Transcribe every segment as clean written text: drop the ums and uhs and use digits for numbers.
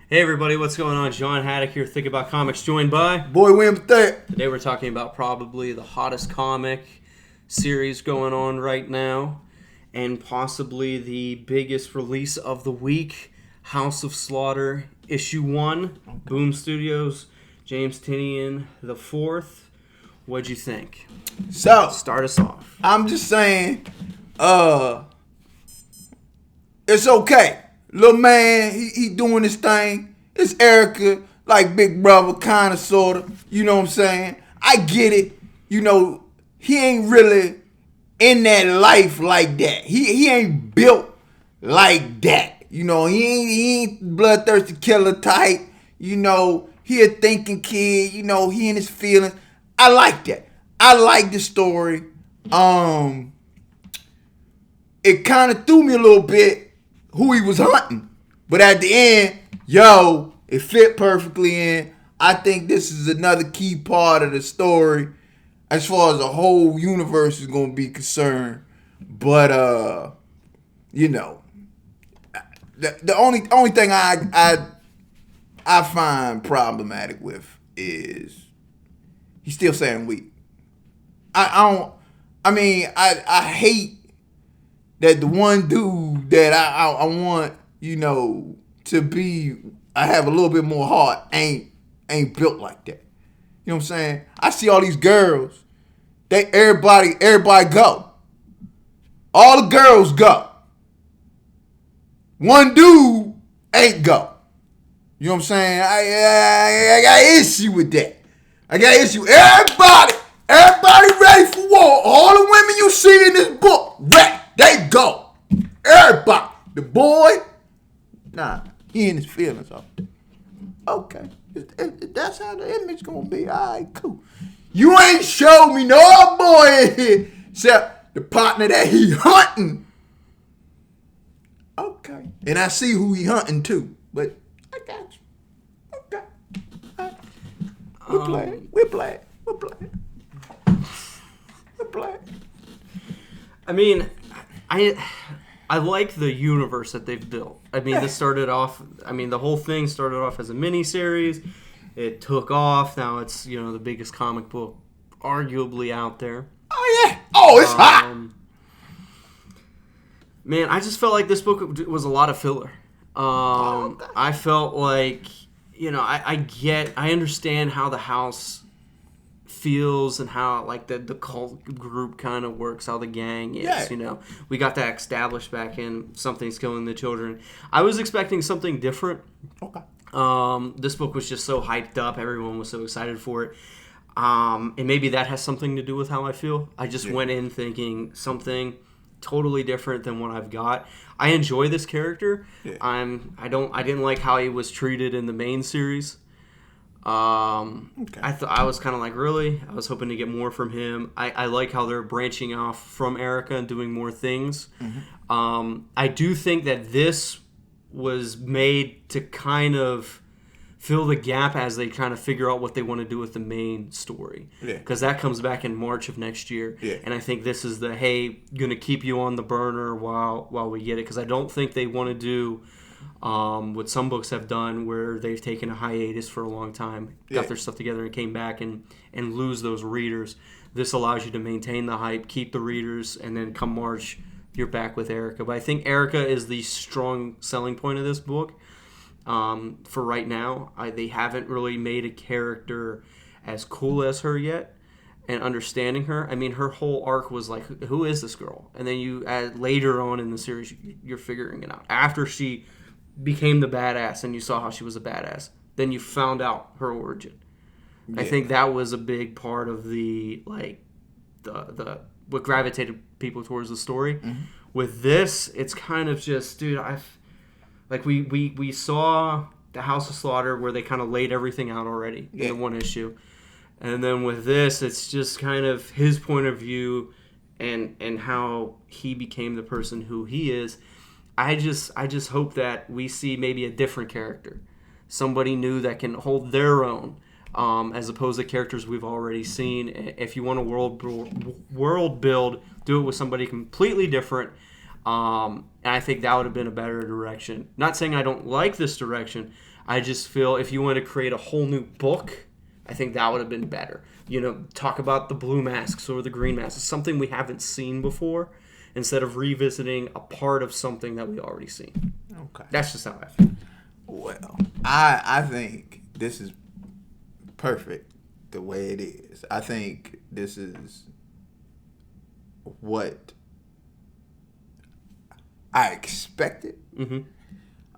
Hey everybody, what's going on? John Haddock here, Think About Comics, joined by... Boy William Thick. Today we're talking about probably the hottest comic series going on right now, and possibly the biggest release of the week, House of Slaughter, Issue 1, Boom Studios, James Tynion the Fourth. What'd you think? So, Start us off. I'm just saying, it's okay. Little man, he doing his thing. It's Erica, like big brother, kind of, sort of. You know what I'm saying? I get it. You know, he ain't really in that life like that. He ain't built like that. You know, he ain't bloodthirsty killer type. You know, he a thinking kid. You know, he in his feelings. I like that. I like the story. It kind of threw me a little bit who he was hunting. But at the end, it fit perfectly in. I think this is another key part of the story as far as the whole universe is going to be concerned. But, the only thing I find problematic with is he's still saying weak. I hate that the one dude that I want, to be, I have a little bit more heart, ain't built like that. You know what I'm saying? I see all these girls, everybody go. All the girls go. One dude ain't go. You know what I'm saying? I got issue with that. I got issue. Everybody ready for war. All the women you see in this book, ready. They go. Everybody. The boy, nah, he in his feelings up there. Okay. If that's how the image gonna be, all right, cool. You ain't showed me no boy in here except the partner that he hunting. Okay. And I see who he hunting too. But I got you. Okay. All right. We're playing. I mean, I like the universe that they've built. I mean, the whole thing started off as a miniseries. It took off. Now it's, the biggest comic book arguably out there. Oh, yeah. Oh, it's hot. Man, I just felt like this book was a lot of filler. Okay. I felt like, I understand how the house feels and how like the cult group kind of works, how the gang is. Yeah. We got that established back in Something's Killing the Children. I was expecting something different. Okay. This book was just so hyped up, everyone was so excited for it, and maybe that has something to do with how I feel. I just went in thinking something totally different than what I've got. I enjoy this character. I didn't like how he was treated in the main series. Okay. I was kind of like, really? I was hoping to get more from him. I like how they're branching off from Erica and doing more things. Mm-hmm. I do think that this was made to kind of fill the gap as they kind of figure out what they want to do with the main story. Because that comes back in March of next year. Yeah. And I think this is the, hey, going to keep you on the burner while we get it. Because I don't think they want to do what some books have done where they've taken a hiatus for a long time, got their stuff together and came back and lose those readers. This allows you to maintain the hype, keep the readers, and then come March, you're back with Erica. But I think Erica is the strong selling point of this book. For right now, they haven't really made a character as cool as her yet, and understanding her. I mean, her whole arc was like, who is this girl? And then you later on in the series, you're figuring it out. After she became the badass and you saw how she was a badass, then you found out her origin. I think that was a big part of the what gravitated people towards the story. Mm-hmm. With this, it's kind of just, dude, we saw the House of Slaughter where they kind of laid everything out already in the one issue. And then with this, it's just kind of his point of view and how he became the person who he is. I just hope that we see maybe a different character, somebody new that can hold their own, as opposed to characters we've already seen. If you want a world build, do it with somebody completely different. And I think that would have been a better direction. Not saying I don't like this direction. I just feel if you want to create a whole new book, I think that would have been better. Talk about the blue masks or the green masks. It's something we haven't seen before instead of revisiting a part of something that we already seen. Okay. That's just how I feel. Well, I think this is perfect the way it is. I think this is what I expected. Mm-hmm.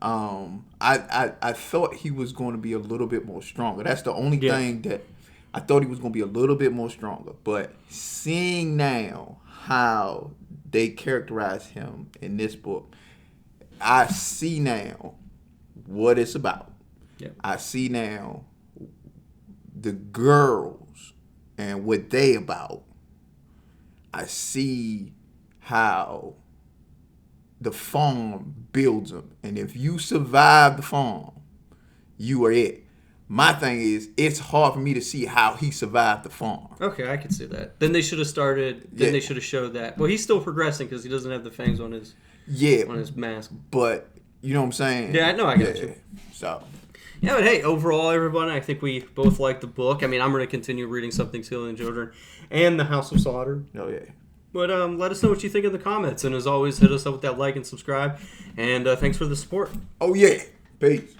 I thought he was going to be a little bit more stronger. That's the only thing that I thought he was going to be a little bit more stronger. But seeing now how they characterize him in this book, I see now what it's about. Yeah. I see now the girls and what they about. I see how the farm builds them. And if you survive the farm, you are it. My thing is, it's hard for me to see how he survived the farm. Okay, I can see that. Then they should have started. Then they should have showed that. Well, he's still progressing because he doesn't have the fangs on his on his mask. But you know what I'm saying? Yeah, I know. I got you. So. Yeah, but hey, overall, everyone, I think we both like the book. I mean, I'm going to continue reading Something Stealing Children and The House of Slaughter. Oh yeah. But let us know what you think in the comments, and as always, hit us up with that like and subscribe. And thanks for the support. Oh yeah. Peace.